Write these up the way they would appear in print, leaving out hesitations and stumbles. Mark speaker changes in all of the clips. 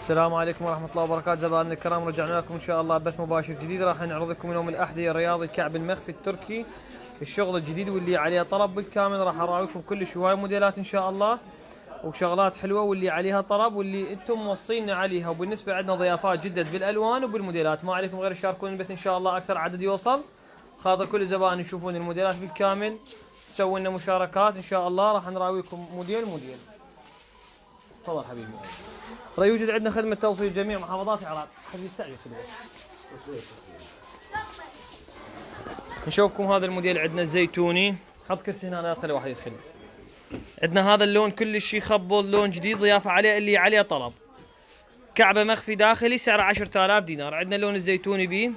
Speaker 1: السلام عليكم ورحمة الله وبركاته. زبائننا الكرام، رجعنا لكم إن شاء الله بث مباشر جديد. راح نعرض لكم اليوم الأحذية الرياضي الكعب المخفي التركي، الشغل الجديد واللي عليه طلب بالكامل. راح أراويكم كلش هواي موديلات إن شاء الله وشغلات حلوة واللي عليها طلب واللي أنتم موصينا عليها. وبالنسبة عندنا ضيافات جدد بالألوان وبالموديلات. ما عليكم غير تشاركون البث إن شاء الله، أكثر عدد يوصل خاطر كل الزبائن يشوفون الموديلات بالكامل. تسووا لنا مشاركات إن شاء الله. راح نراويكم موديل. تفضل حبيبي. يوجد عندنا خدمة توصيل جميع محافظات العراق. حبيبي استعجل نشوفكم هذا الموديل عندنا الزيتوني. حط كرسي هنا لا تخلي واحد يدخل. عندنا هذا اللون كلش يخبل، لون جديد ضيافة عليه اللي عليه طلب. كعبة مخفي داخلي، سعره 10,000 دينار. عندنا اللون الزيتوني بيه،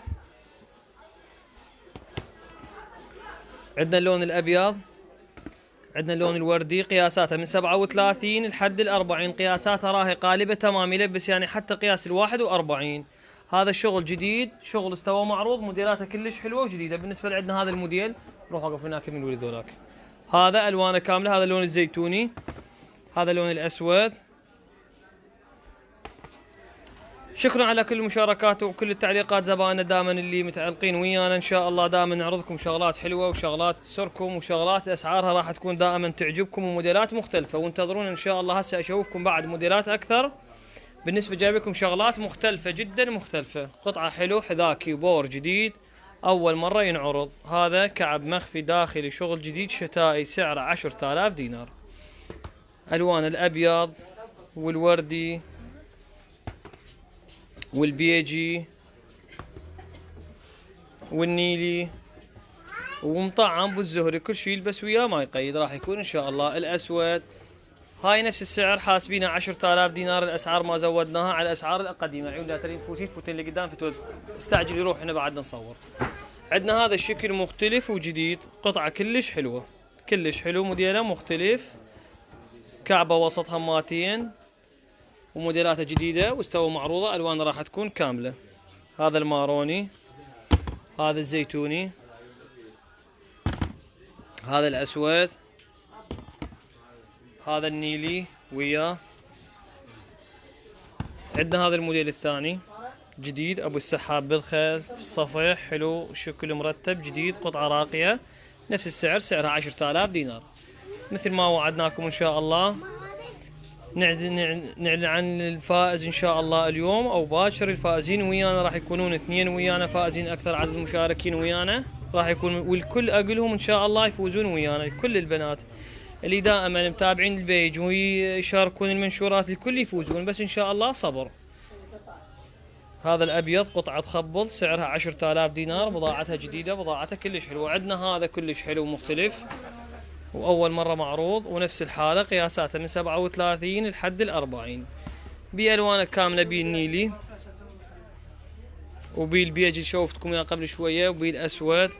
Speaker 1: عندنا اللون الأبيض، عندنا اللون الوردي. قياساتها من 37 لحد 40. قياساتها راهي قالبة تمام، يلبس يعني حتى قياس 41. هذا الشغل جديد، شغل استوى معروض، موديلاته كلش حلوة وجديدة. بالنسبة لعندنا هذا الموديل، روح وقف هناك من الولد هناك. هذا ألوانه كاملة. هذا اللون الزيتوني، هذا اللون الأسود. شكرا على كل المشاركات وكل التعليقات زبائننا دائما اللي متعلقين ويانا. ان شاء الله دائما نعرض لكم شغلات حلوه وشغلات تسركم وشغلات اسعارها راح تكون دائما تعجبكم وموديلات مختلفه. وانتظرونا ان شاء الله. هسه اشوفكم بعد موديلات اكثر. بالنسبه جايب لكم شغلات مختلفه جدا مختلفه. قطعه حلو حذاكي بور جديد اول مره ينعرض. هذا كعب مخفي داخلي، شغل جديد شتائي، سعره 10,000 دينار. الوان الابيض والوردي والبيجي والنيلي ومطعم بالزهري، كل شيء يلبس وياه ما يقيد. راح يكون ان شاء الله الاسود. هاي نفس السعر، حاسبينها 10,000 دينار. الاسعار ما زودناها على الاسعار القديمه. عيون لا تريد فوتين اللي قدام فتوز استعجل يروح هنا بعد نصور. عندنا هذا الشكل مختلف وجديد، قطعه كلش حلوه، كلش حلو، موديله مختلف، كعبه وسط هماتين وموديلاته جديدة واستوى معروضة. ألوانه راح تكون كاملة. هذا الماروني، هذا الزيتوني، هذا الأسود، هذا النيلي وياه. عندنا هذا الموديل الثاني جديد، أبو السحاب بالخلف، صفيح حلو، شكل مرتب جديد، قطعة راقية. نفس السعر، سعرها 10,000 دينار. مثل ما وعدناكم إن شاء الله نعلن عن الفائز ان شاء الله اليوم او باكر. الفائزين ويانا راح يكونون اثنين ويانا فائزين، اكثر عدد المشاركين ويانا راح يكون، والكل اقلهم ان شاء الله يفوزون ويانا. كل البنات اللي دائما متابعين البيج ويشاركون المنشورات الكل يفوزون، بس ان شاء الله صبر. هذا الابيض قطعه خبل، سعرها 10,000 دينار. بضاعتها جديده، بضاعتها كلش حلوه. عندنا هذا كلش حلو مختلف وأول مرة معروض ونفس الحالة. قياساته من 37 لحد 40. بألوانه كاملة، بي النيلي وبي البيج اللي شوفتكم اياه قبل شوية، وبي الأسود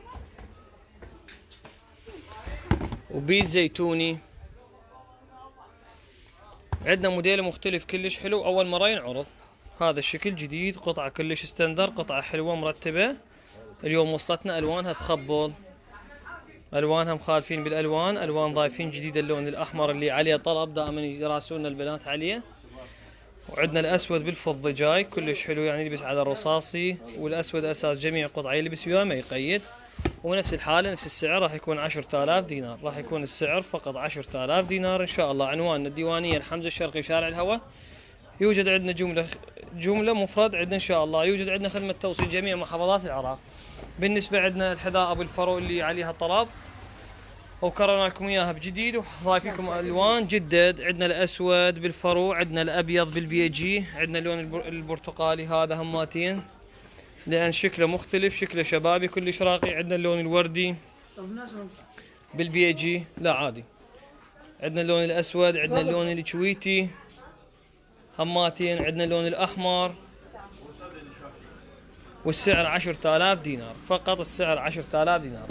Speaker 1: وبي الزيتوني. عندنا موديل مختلف كلش حلو أول مرة ينعرض. هذا الشكل جديد، قطعة كلش ستاندر، قطعة حلوة مرتبة. اليوم وصلتنا ألوانها تخبل، الوانها مخالفين بالالوان، الوان ضايفين جديده. اللون الاحمر اللي عليه طلب دائما يراسلون البنات عليه. وعندنا الاسود بالفضه جاي كلش حلو، يعني يلبس على الرصاصي، والاسود اساس جميع قطعه يلبس وياه ما يقيد. ونفس الحاله نفس السعر راح يكون 10,000 دينار. راح يكون السعر فقط 10,000 دينار ان شاء الله. عنواننا الديوانيه الحمزه الشرقي شارع الهوى. يوجد عندنا جمله مفرد عندنا ان شاء الله. يوجد عندنا خدمه توصيل جميع محافظات العراق. بالنسبه عندنا الحذاء ابو الفرو اللي عليها طلب وكررنا لكم اياها بجديد وضايفيكم الوان جدد. عندنا الاسود بالفرو، عندنا الابيض بالبيجي، عندنا اللون البرتقالي هذا هماتين لان شكله مختلف، شكله شبابي كلش راقي. عندنا اللون الوردي بالبيجي، لا عادي. عندنا اللون الاسود، عندنا اللون الكويتي هماتين، عندنا اللون الاحمر. والسعر 10,000 دينار فقط، السعر 10,000 دينار.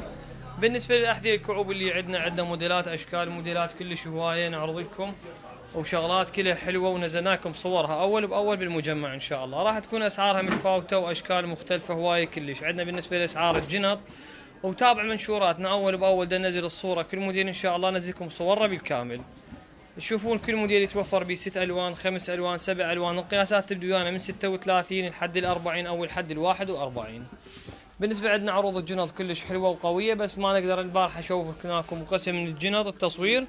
Speaker 1: بالنسبه للاحذيه الكعوب اللي عندنا موديلات اشكال، موديلات كلش هوايه نعرض لكم وشغلات كلها حلوه، ونزلنا لكم صورها اول باول بالمجمع ان شاء الله. راح تكون اسعارها متفاوته واشكال مختلفه هوايه كلش. عندنا بالنسبه لاسعار الجنط، وتابع منشوراتنا اول باول ننزل الصوره كل موديل ان شاء الله ننزل لكم صوره بالكامل. تشوفون كل موديل يتوفر به 6 الوان 5 الوان 7 الوان. القياسات تبدو ويانا من 36 لحد ال 40 او لحد ال 41. بالنسبه عندنا عروض الجنط كلش حلوه وقويه، بس ما نقدر البارحه شوفناكم قسم من الجنط التصوير.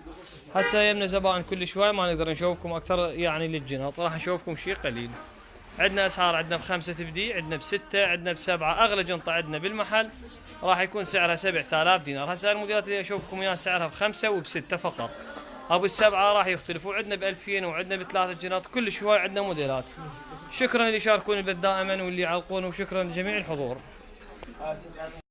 Speaker 1: هسه يمنا زبائن كل شوي ما نقدر نشوفكم اكثر يعني للجنط، راح نشوفكم شيء قليل. عندنا اسعار، عندنا ب5 تبدي، عندنا ب6، عندنا ب7. اغلى جنطه عندنا بالمحل راح يكون سعرها 7000 دينار. هسه الموديلات اللي اشوفكم اياها سعرها ب5 وب6 فقط. ابو ال7 راح يختلفوا، عندنا ب2000 وعندنا ب3 جنات، كل شوي عندنا موديلات. شكرا اللي يشاركون البث دائما واللي يعلقون، وشكرا لجميع الحضور.